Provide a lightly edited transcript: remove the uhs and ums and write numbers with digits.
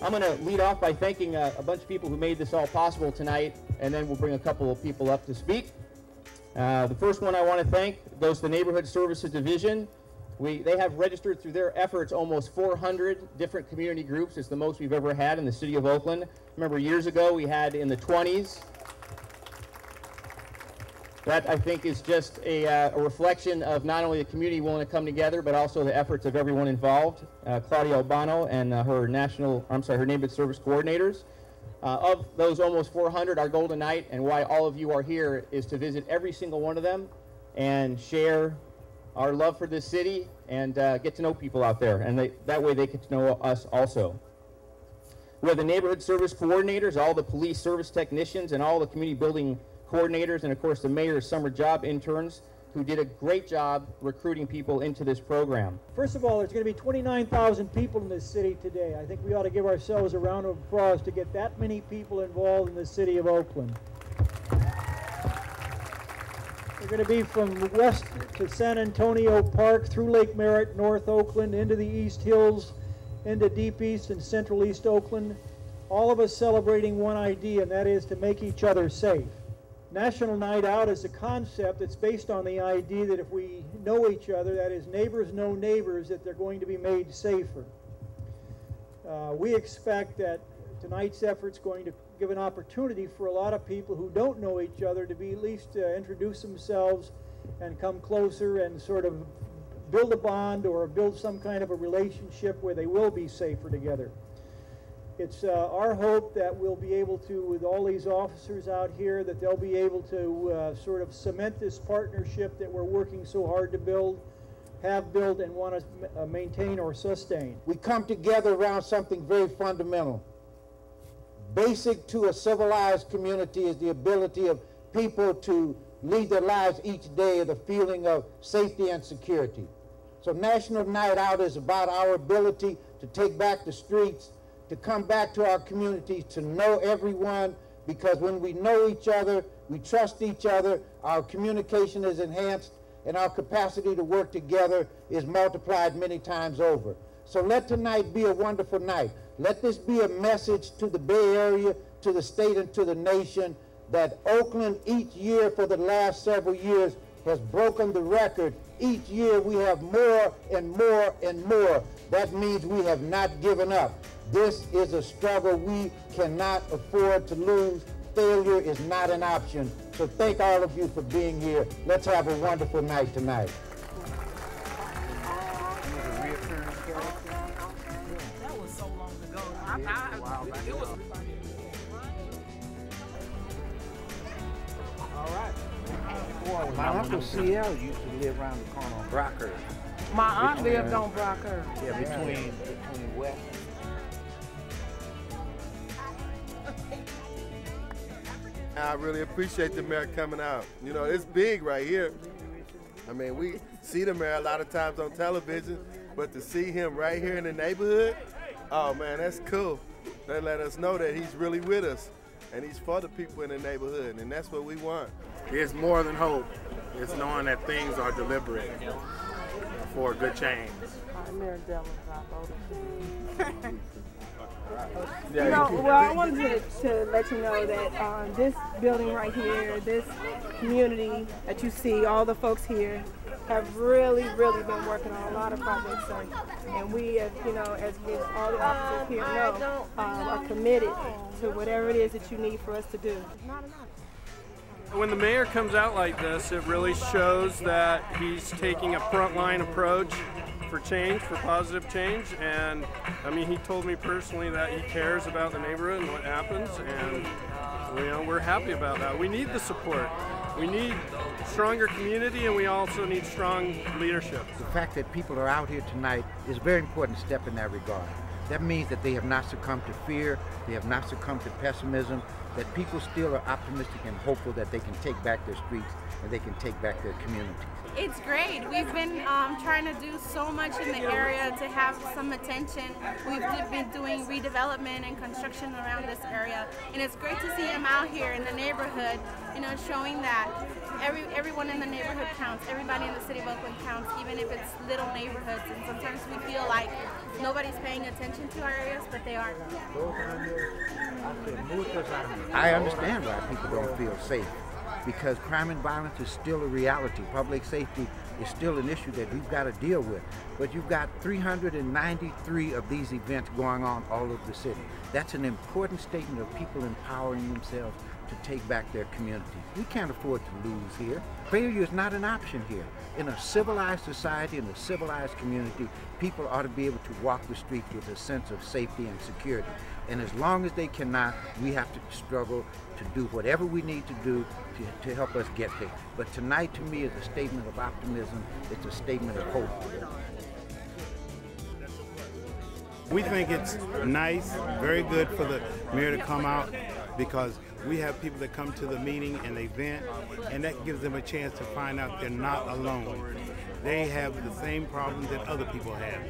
I'm going to lead off by thanking a bunch of people who made this all possible tonight, and then we'll bring a couple of people up to speak. The first one I want to thank goes to the Neighborhood Services Division. They have registered through their efforts almost 400 different community groups. It's the most we've ever had in the city of Oakland. Remember, years ago we had in the 20s. That, I think, is just a reflection of not only the community willing to come together, but also the efforts of everyone involved. Claudia Albano and her neighborhood service coordinators. Of those almost 400, our goal tonight, and why all of you are here, is to visit every single one of them and share our love for this city and get to know people out there. And that way they get to know us also. We have the neighborhood service coordinators, all the police service technicians, and all the community building coordinators, and of course the mayor's summer job interns, who did a great job recruiting people into this program. First of all, there's going to be 29,000 people in this city today. I think we ought to give ourselves a round of applause to get that many people involved in the city of Oakland. They're going to be from west to San Antonio Park, through Lake Merritt, North Oakland, into the East Hills, into Deep East and Central East Oakland, all of us celebrating one idea, and that is to make each other safe. National Night Out is a concept that's based on the idea that if we know each other, that is, neighbors know neighbors, that they're going to be made safer. We expect that tonight's effort is going to give an opportunity for a lot of people who don't know each other to be at least introduce themselves and come closer and sort of build a bond or build some kind of a relationship where they will be safer together. It's our hope that we'll be able to, with all these officers out here, that they'll be able to sort of cement this partnership that we're working so hard to build, have built, and want to maintain or sustain. We come together around something very fundamental. Basic to a civilized community is the ability of people to lead their lives each day with a feeling of safety and security. So National Night Out is about our ability to take back the streets, to come back to our community, to know everyone, because when we know each other, we trust each other, our communication is enhanced, and our capacity to work together is multiplied many times over. So let tonight be a wonderful night. Let this be a message to the Bay Area, to the state, and to the nation that Oakland each year for the last several years has broken the record. Each year we have more and more and more. That means we have not given up. This is a struggle we cannot afford to lose. Failure is not an option. So thank all of you for being here. Let's have a wonderful night tonight. That was so long ago. It was. All right. Well, my Uncle CL used to live around the corner on Brocker. My aunt lived on Brocker. Yeah, between West. I really appreciate the mayor coming out. You know, it's big right here. I mean, we see the mayor a lot of times on television, but to see him right here in the neighborhood, oh man, that's cool. That let us know that he's really with us, and he's for the people in the neighborhood, and that's what we want. It's more than hope. It's knowing that things are deliberate for a good change. Mayor Dellums, I voted. Well, I wanted to let you know that this building right here, this community that you see, all the folks here have really been working on a lot of projects. And we, as you know, as all the officers here know, are committed to whatever it is that you need for us to do. When the mayor comes out like this, it really shows that he's taking a frontline approach for change, for positive change, and I mean, he told me personally that he cares about the neighborhood and what happens, and you know, we're happy about that. We need the support. We need stronger community, and we also need strong leadership. The fact that people are out here tonight is a very important step in that regard. That means that they have not succumbed to fear, they have not succumbed to pessimism, that people still are optimistic and hopeful that they can take back their streets and they can take back their communities. It's great. We've been trying to do so much in the area to have some attention. We've been doing redevelopment and construction around this area, and it's great to see him out here in the neighborhood, you know, showing that everyone in the neighborhood counts. Everybody in the city of Oakland counts, even if it's little neighborhoods. And sometimes we feel like nobody's paying attention to our areas, but they are. I understand why people don't feel safe, because crime and violence is still a reality. Public safety is still an issue that we've got to deal with. But you've got 393 of these events going on all over the city. That's an important statement of people empowering themselves to take back their community. We can't afford to lose here. Failure is not an option here. In a civilized society, in a civilized community, people ought to be able to walk the streets with a sense of safety and security. And as long as they cannot, we have to struggle to do whatever we need to do to help us get there. But tonight, to me, is a statement of optimism. It's a statement of hope. We think it's nice, very good for the mayor to come out, because we have people that come to the meeting and the event, and that gives them a chance to find out they're not alone. They have the same problems that other people have.